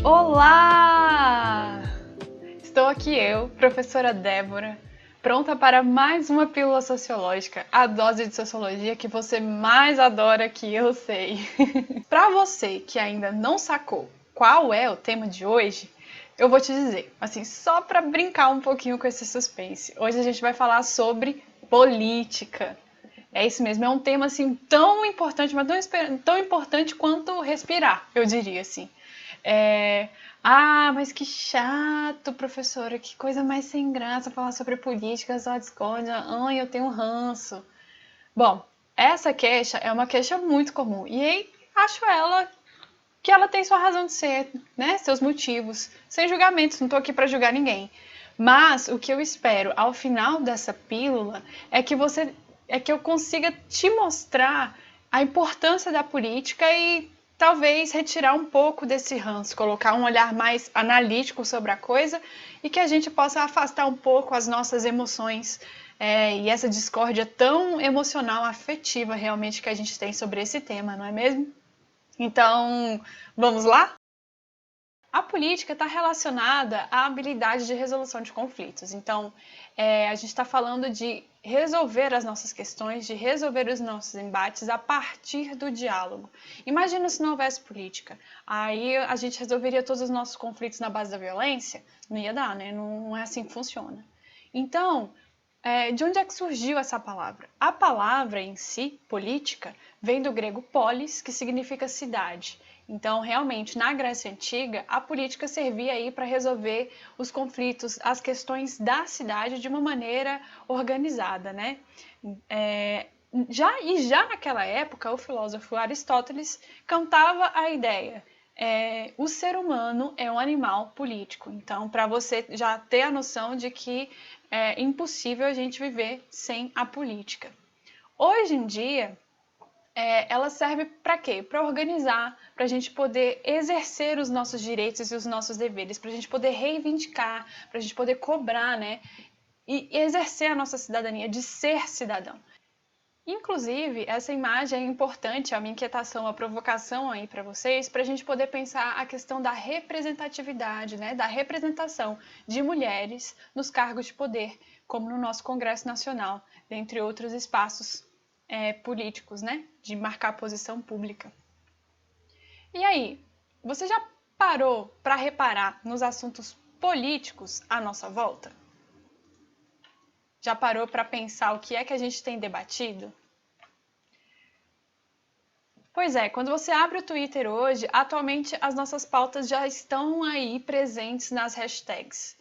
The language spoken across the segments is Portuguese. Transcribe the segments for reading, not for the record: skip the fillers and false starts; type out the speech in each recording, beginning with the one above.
Olá! Estou aqui eu, professora Débora, pronta para mais uma pílula sociológica, a dose de sociologia que você mais adora que eu sei. Para você que ainda não sacou qual é o tema de hoje, eu vou te dizer, assim, só para brincar um pouquinho com esse suspense. Hoje a gente vai falar sobre política. É isso mesmo, é um tema assim tão importante, mas tão importante quanto respirar, eu diria assim. Mas que chato, professora, que coisa mais sem graça falar sobre política, só discórdia. Ai, eu tenho ranço. Bom, essa queixa é uma queixa muito comum e aí acho que ela tem sua razão de ser, né? Seus motivos, sem julgamentos, não tô aqui para julgar ninguém. Mas o que eu espero ao final dessa pílula é que eu consiga te mostrar a importância da política e talvez retirar um pouco desse ranço, colocar um olhar mais analítico sobre a coisa e que a gente possa afastar um pouco as nossas emoções e essa discórdia tão emocional, afetiva realmente que a gente tem sobre esse tema, não é mesmo? Então, vamos lá? A política está relacionada à habilidade de resolução de conflitos. Então, a gente está falando de resolver as nossas questões, de resolver os nossos embates a partir do diálogo. Imagina se não houvesse política. Aí a gente resolveria todos os nossos conflitos na base da violência? Não ia dar, né? Não é assim que funciona. Então, de onde é que surgiu essa palavra? A palavra em si, política, vem do grego polis, que significa cidade. Então, realmente, na Grécia Antiga, a política servia aí para resolver os conflitos, as questões da cidade de uma maneira organizada, né? Já naquela época, o filósofo Aristóteles cantava a ideia o ser humano é um animal político. Então, para você já ter a noção de que é impossível a gente viver sem a política. Hoje em dia, ela serve para quê? Para organizar, para a gente poder exercer os nossos direitos e os nossos deveres, para a gente poder reivindicar, para a gente poder cobrar, né? E exercer a nossa cidadania, de ser cidadão. Inclusive, essa imagem é importante, é uma inquietação, uma provocação aí para vocês, para a gente poder pensar a questão da representatividade, né, da representação de mulheres nos cargos de poder, como no nosso Congresso Nacional, dentre outros espaços políticos, né, de marcar posição pública. E aí, você já parou para reparar nos assuntos políticos à nossa volta? Já parou para pensar o que é que a gente tem debatido? Pois é, quando você abre o Twitter hoje, atualmente as nossas pautas já estão aí presentes nas hashtags.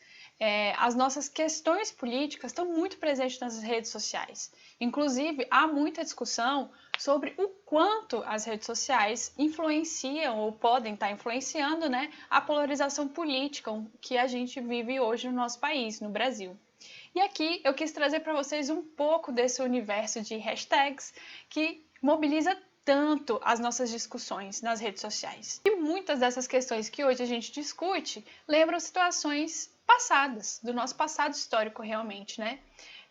As nossas questões políticas estão muito presentes nas redes sociais. Inclusive, há muita discussão sobre o quanto as redes sociais influenciam ou podem estar influenciando, né, a polarização política que a gente vive hoje no nosso país, no Brasil. E aqui eu quis trazer para vocês um pouco desse universo de hashtags que mobiliza tanto as nossas discussões nas redes sociais. E muitas dessas questões que hoje a gente discute lembram situações passadas, do nosso passado histórico realmente, né?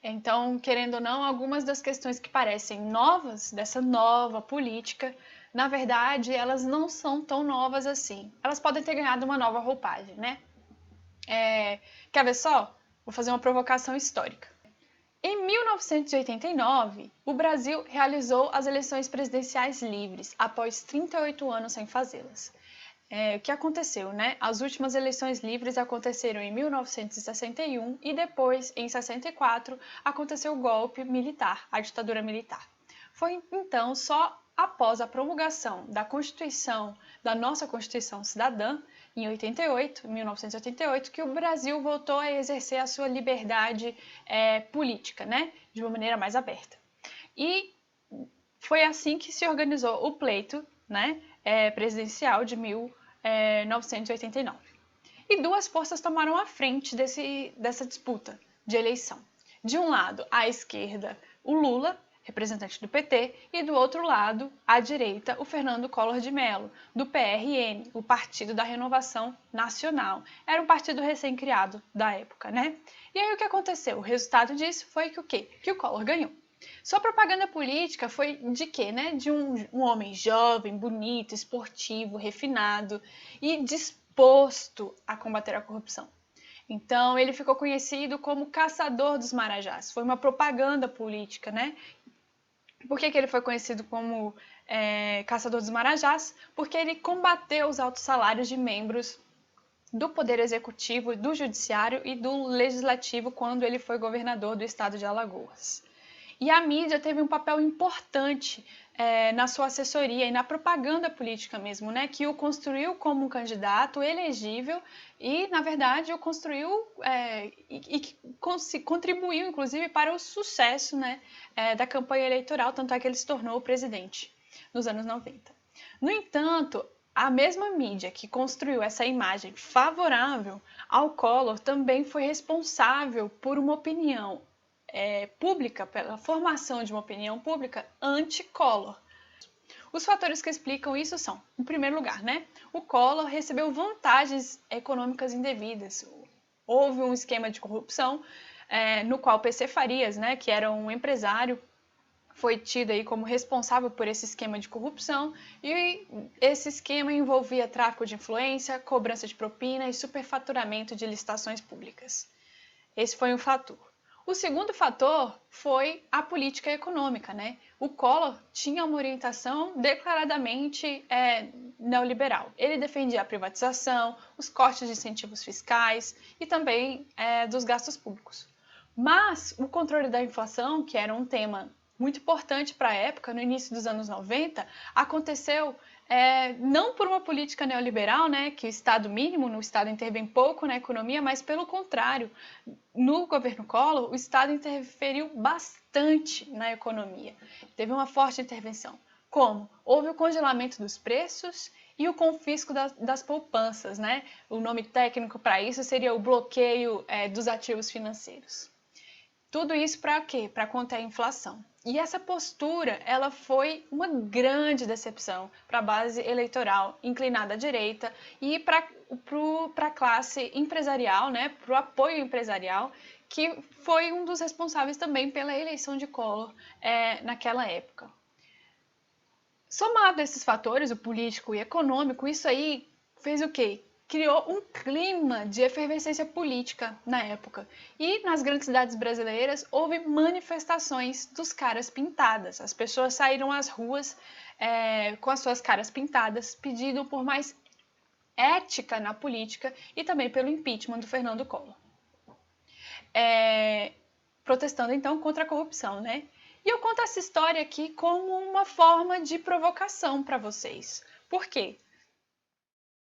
Então, querendo ou não, algumas das questões que parecem novas, dessa nova política, na verdade, elas não são tão novas assim. Elas podem ter ganhado uma nova roupagem, né? Quer ver só? Vou fazer uma provocação histórica. Em 1989, o Brasil realizou as eleições presidenciais livres, após 38 anos sem fazê-las. O que aconteceu, né? As últimas eleições livres aconteceram em 1961 e depois, em 64, aconteceu o golpe militar, a ditadura militar. Foi então só após a promulgação da Constituição, da nossa Constituição Cidadã, em 1988, que o Brasil voltou a exercer a sua liberdade política, né? De uma maneira mais aberta. E foi assim que se organizou o pleito, né, presidencial de 1989. E duas forças tomaram a frente dessa disputa de eleição. De um lado, à esquerda, o Lula, representante do PT, e do outro lado, à direita, o Fernando Collor de Mello, do PRN, o Partido da Renovação Nacional. Era um partido recém-criado da época, né? E aí o que aconteceu? O resultado disso foi que o quê? Que o Collor ganhou. Sua propaganda política foi de quê, né? De um homem jovem, bonito, esportivo, refinado e disposto a combater a corrupção. Então, ele ficou conhecido como Caçador dos Marajás. Foi uma propaganda política, né? Por que ele foi conhecido como Caçador dos Marajás? Porque ele combateu os altos salários de membros do Poder Executivo, do Judiciário e do Legislativo quando ele foi governador do estado de Alagoas. E a mídia teve um papel importante na sua assessoria e na propaganda política mesmo, né? Que o construiu como um candidato elegível e, na verdade, o construiu e contribuiu, inclusive, para o sucesso, né, da campanha eleitoral, tanto é que ele se tornou o presidente nos anos 90. No entanto, a mesma mídia que construiu essa imagem favorável ao Collor também foi responsável por uma opinião pública, pela formação de uma opinião pública anti-Collor. Os fatores que explicam isso são, em primeiro lugar, né, o Collor recebeu vantagens econômicas indevidas. Houve um esquema de corrupção no qual PC Farias, né, que era um empresário, foi tido aí como responsável por esse esquema de corrupção, e esse esquema envolvia tráfico de influência, cobrança de propina e superfaturamento de licitações públicas. Esse foi um fator. O segundo fator foi a política econômica, né? O Collor tinha uma orientação declaradamente neoliberal. Ele defendia a privatização, os cortes de incentivos fiscais e também dos gastos públicos. Mas o controle da inflação, que era um tema muito importante para a época, no início dos anos 90, aconteceu não por uma política neoliberal, né, que o Estado mínimo, no Estado intervém pouco na economia, mas pelo contrário, no governo Collor, o Estado interferiu bastante na economia. Teve uma forte intervenção. Como? Houve o congelamento dos preços e o confisco das poupanças, né? O nome técnico para isso seria o bloqueio dos ativos financeiros. Tudo isso para quê? Para conter a inflação. E essa postura, ela foi uma grande decepção para a base eleitoral inclinada à direita e para a classe empresarial, né? Para o apoio empresarial, que foi um dos responsáveis também pela eleição de Collor naquela época. Somado a esses fatores, o político e econômico, isso aí fez o quê? Criou um clima de efervescência política na época. E nas grandes cidades brasileiras houve manifestações dos caras pintadas. As pessoas saíram às ruas com as suas caras pintadas, pedindo por mais ética na política e também pelo impeachment do Fernando Collor. Protestando então contra a corrupção, né? E eu conto essa história aqui como uma forma de provocação para vocês. Por quê?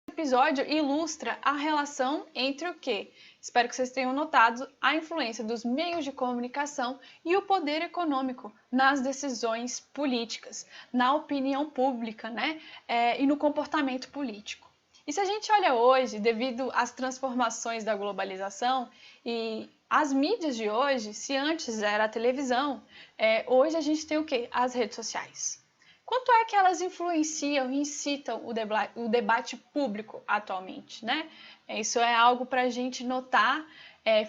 Episódio ilustra a relação entre o que? Espero que vocês tenham notado a influência dos meios de comunicação e o poder econômico nas decisões políticas, na opinião pública, né? E no comportamento político. E se a gente olha hoje, devido às transformações da globalização e as mídias de hoje, se antes era a televisão, hoje a gente tem o quê? As redes sociais. Quanto é que elas influenciam e incitam o debate público atualmente, né? Isso é algo para a gente notar.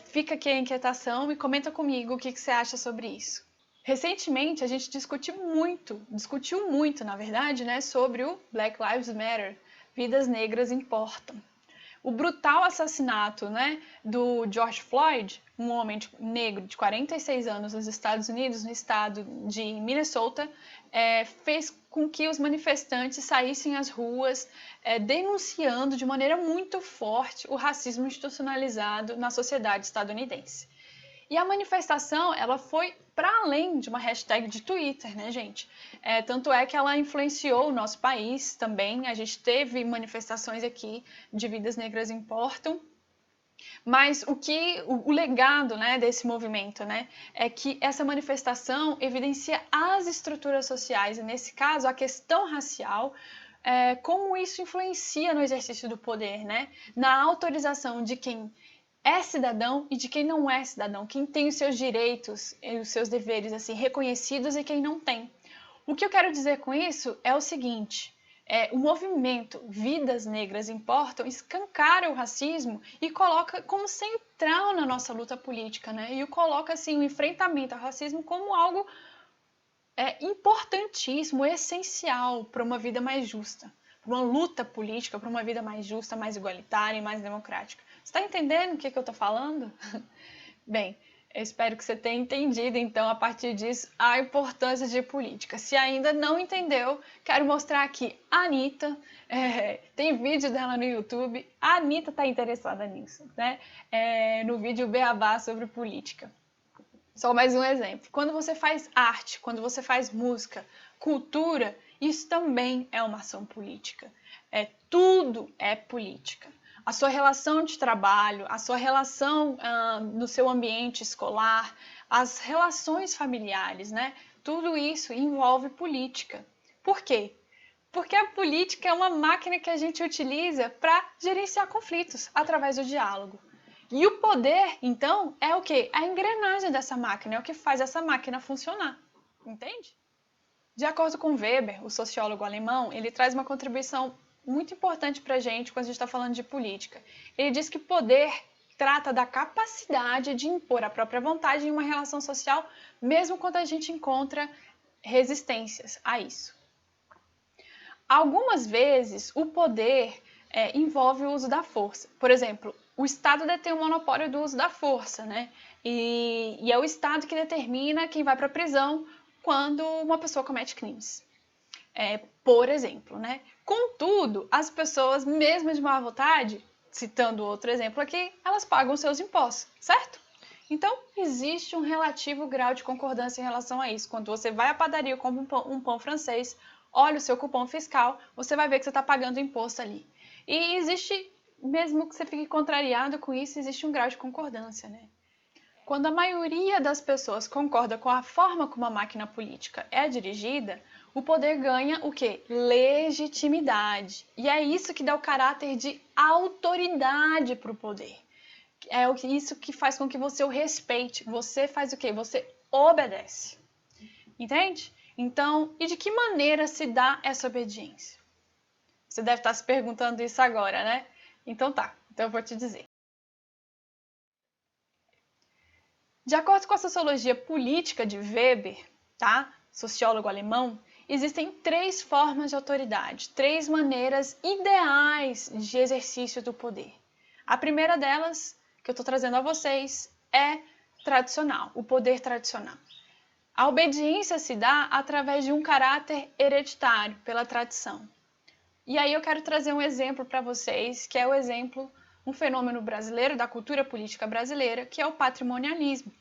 Fica aqui a inquietação e comenta comigo o que você acha sobre isso. Recentemente, a gente discutiu muito, na verdade, né, sobre o Black Lives Matter, vidas negras importam. O brutal assassinato, né, do George Floyd, um homem negro de 46 anos nos Estados Unidos, no estado de Minnesota, fez com que os manifestantes saíssem às ruas denunciando de maneira muito forte o racismo institucionalizado na sociedade estadunidense. E a manifestação, ela foi para além de uma hashtag de Twitter, né, gente? Tanto é que ela influenciou o nosso país também. A gente teve manifestações aqui de Vidas Negras Importam. Mas o legado, né, desse movimento, né, é que essa manifestação evidencia as estruturas sociais, e nesse caso a questão racial, como isso influencia no exercício do poder, né, na autorização de quem é cidadão e de quem não é cidadão, quem tem os seus direitos e os seus deveres assim reconhecidos e quem não tem. O que eu quero dizer com isso é o seguinte: o movimento Vidas Negras Importam escancara o racismo e coloca como central na nossa luta política, né? E coloca assim o enfrentamento ao racismo como algo importantíssimo, essencial para uma vida mais justa, uma luta política para uma vida mais justa, mais igualitária e mais democrática. Você está entendendo o que eu estou falando? Bem, eu espero que você tenha entendido, então, a partir disso, a importância de política. Se ainda não entendeu, quero mostrar aqui a Anitta, tem vídeo dela no YouTube, a Anitta está interessada nisso, né? No vídeo Beabá sobre política. Só mais um exemplo. Quando você faz arte, quando você faz música, cultura, isso também é uma ação política. Tudo é política. A sua relação de trabalho, a sua relação no seu ambiente escolar, as relações familiares, né? Tudo isso envolve política. Por quê? Porque a política é uma máquina que a gente utiliza para gerenciar conflitos através do diálogo. E o poder, então, é o quê? A engrenagem dessa máquina, é o que faz essa máquina funcionar. Entende? De acordo com Weber, o sociólogo alemão, ele traz uma contribuição muito importante para a gente quando a gente está falando de política. Ele diz que poder trata da capacidade de impor a própria vontade em uma relação social, mesmo quando a gente encontra resistências a isso. Algumas vezes, o poder envolve o uso da força. Por exemplo, o Estado detém o monopólio do uso da força, né? E é o Estado que determina quem vai para a prisão quando uma pessoa comete crimes. Por exemplo, né? Contudo, as pessoas, mesmo de má vontade, citando outro exemplo aqui, elas pagam seus impostos, certo? Então, existe um relativo grau de concordância em relação a isso. Quando você vai à padaria e compra um pão francês, olha o seu cupom fiscal, você vai ver que você está pagando imposto ali. E existe, mesmo que você fique contrariado com isso, existe um grau de concordância, né? Quando a maioria das pessoas concorda com a forma como a máquina política é dirigida, o poder ganha o quê? Legitimidade. E é isso que dá o caráter de autoridade para o poder. É isso que faz com que você o respeite. Você faz o quê? Você obedece. Entende? Então, e de que maneira se dá essa obediência? Você deve estar se perguntando isso agora, né? Então tá, então eu vou te dizer. De acordo com a sociologia política de Weber, tá? Sociólogo alemão, existem 3 formas de autoridade, 3 maneiras ideais de exercício do poder. A primeira delas, que eu estou trazendo a vocês, é tradicional, o poder tradicional. A obediência se dá através de um caráter hereditário, pela tradição. E aí eu quero trazer um exemplo para vocês, que é o exemplo, um fenômeno brasileiro, da cultura política brasileira, que é o patrimonialismo.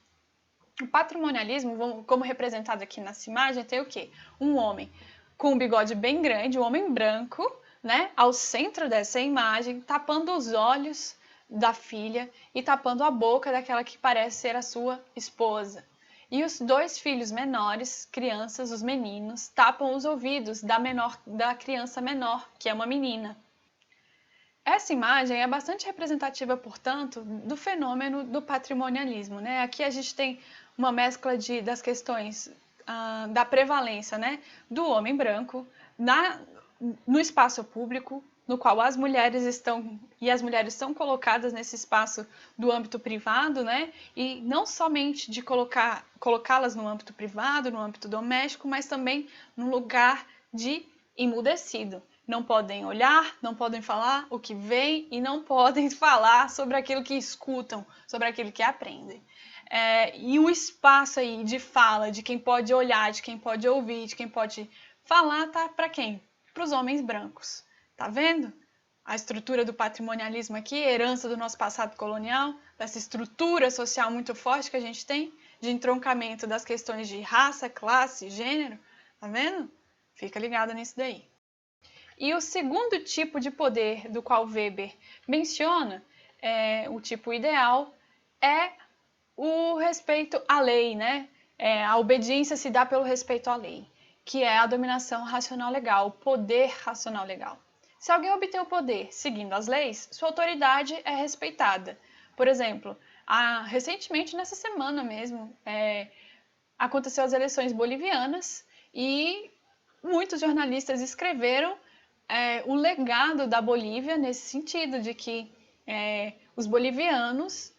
O patrimonialismo, como representado aqui nessa imagem, tem o quê? Um homem com um bigode bem grande, um homem branco, né, ao centro dessa imagem, tapando os olhos da filha e tapando a boca daquela que parece ser a sua esposa. E os 2 filhos menores, crianças, os meninos, tapam os ouvidos da criança menor, que é uma menina. Essa imagem é bastante representativa, portanto, do fenômeno do patrimonialismo, né? Aqui a gente tem uma mescla das questões da prevalência, né, do homem branco no espaço público, no qual as mulheres são colocadas nesse espaço do âmbito privado, né? E não somente de colocá-las no âmbito privado, no âmbito doméstico, mas também no lugar de emudecido. Não podem olhar, não podem falar o que veem e não podem falar sobre aquilo que escutam, sobre aquilo que aprendem. E o espaço aí de fala, de quem pode olhar, de quem pode ouvir, de quem pode falar, tá para quem? Para os homens brancos. Tá vendo? A estrutura do patrimonialismo aqui, herança do nosso passado colonial, dessa estrutura social muito forte que a gente tem, de entroncamento das questões de raça, classe, gênero. Tá vendo? Fica ligado nisso daí. E o segundo tipo de poder do qual Weber menciona, o tipo ideal, é o respeito à lei, né? A obediência se dá pelo respeito à lei, que é a dominação racional legal, o poder racional legal. Se alguém obter o poder seguindo as leis, sua autoridade é respeitada. Por exemplo, recentemente, nessa semana mesmo, aconteceu as eleições bolivianas e muitos jornalistas escreveram o legado da Bolívia nesse sentido, de que os bolivianos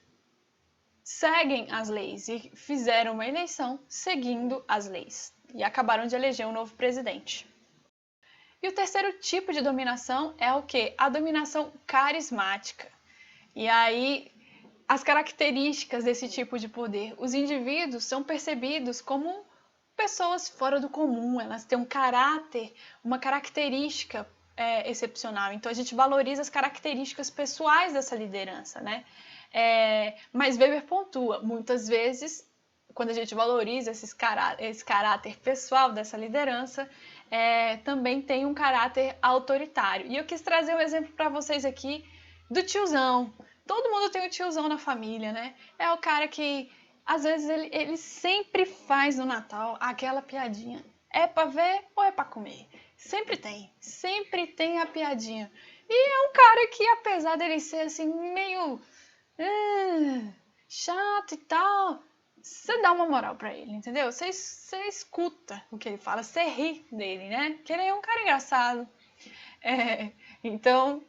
seguem as leis e fizeram uma eleição seguindo as leis e acabaram de eleger um novo presidente. E o terceiro tipo de dominação é o quê? A dominação carismática. E aí, as características desse tipo de poder. Os indivíduos são percebidos como pessoas fora do comum, elas têm um caráter, uma característica excepcional. Então, a gente valoriza as características pessoais dessa liderança, né? Mas Weber pontua, muitas vezes, quando a gente valoriza esse caráter pessoal dessa liderança, também tem um caráter autoritário. E eu quis trazer um exemplo para vocês aqui do tiozão. Todo mundo tem um tiozão na família, né? É o cara que, às vezes, ele sempre faz no Natal aquela piadinha. É para ver ou é para comer? Sempre tem a piadinha. E é um cara que, apesar dele ser assim, meio chato e tal, você dá uma moral pra ele, entendeu? Você escuta o que ele fala, você ri dele, né? Que ele é um cara engraçado. Então,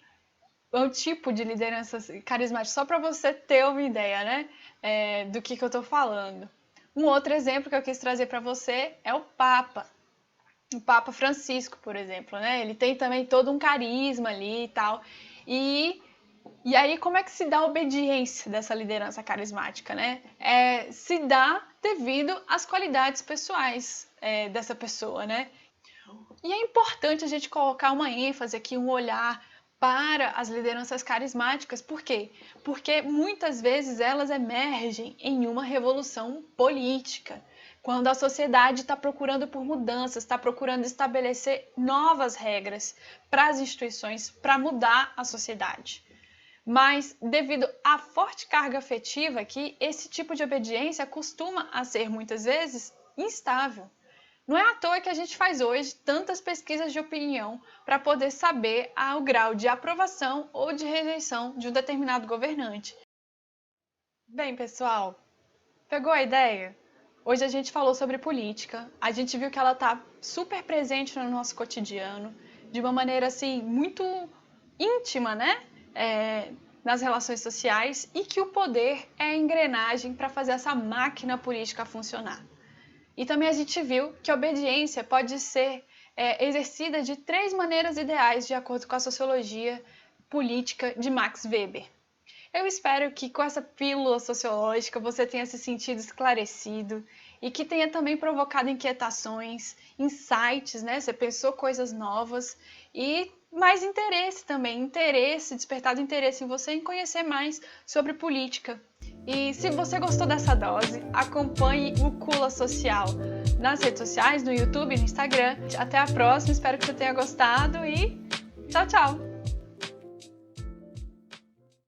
é um tipo de liderança carismática, só para você ter uma ideia, né? Do que eu tô falando. Um outro exemplo que eu quis trazer para você é o Papa. O Papa Francisco, por exemplo, né? Ele tem também todo um carisma ali e tal. E aí, como é que se dá a obediência dessa liderança carismática, né? Se dá devido às qualidades pessoais dessa pessoa, né? E é importante a gente colocar uma ênfase aqui, um olhar para as lideranças carismáticas. Por quê? Porque muitas vezes elas emergem em uma revolução política. Quando a sociedade está procurando por mudanças, está procurando estabelecer novas regras para as instituições, para mudar a sociedade. Mas, devido à forte carga afetiva aqui, esse tipo de obediência costuma a ser, muitas vezes, instável. Não é à toa que a gente faz hoje tantas pesquisas de opinião para poder saber o grau de aprovação ou de rejeição de um determinado governante. Bem, pessoal, pegou a ideia? Hoje a gente falou sobre política, a gente viu que ela está super presente no nosso cotidiano, de uma maneira assim, muito íntima, né? Nas relações sociais, e que o poder é a engrenagem para fazer essa máquina política funcionar. E também a gente viu que a obediência pode ser exercida de 3 maneiras ideais, de acordo com a sociologia política de Max Weber. Eu espero que com essa pílula sociológica você tenha se sentido esclarecido e que tenha também provocado inquietações, insights, né? Você pensou coisas novas e mais interesse também, despertado interesse em você em conhecer mais sobre política. E se você gostou dessa dose, acompanhe o Cula Social nas redes sociais, no YouTube, no Instagram. Até a próxima, espero que você tenha gostado e tchau, tchau!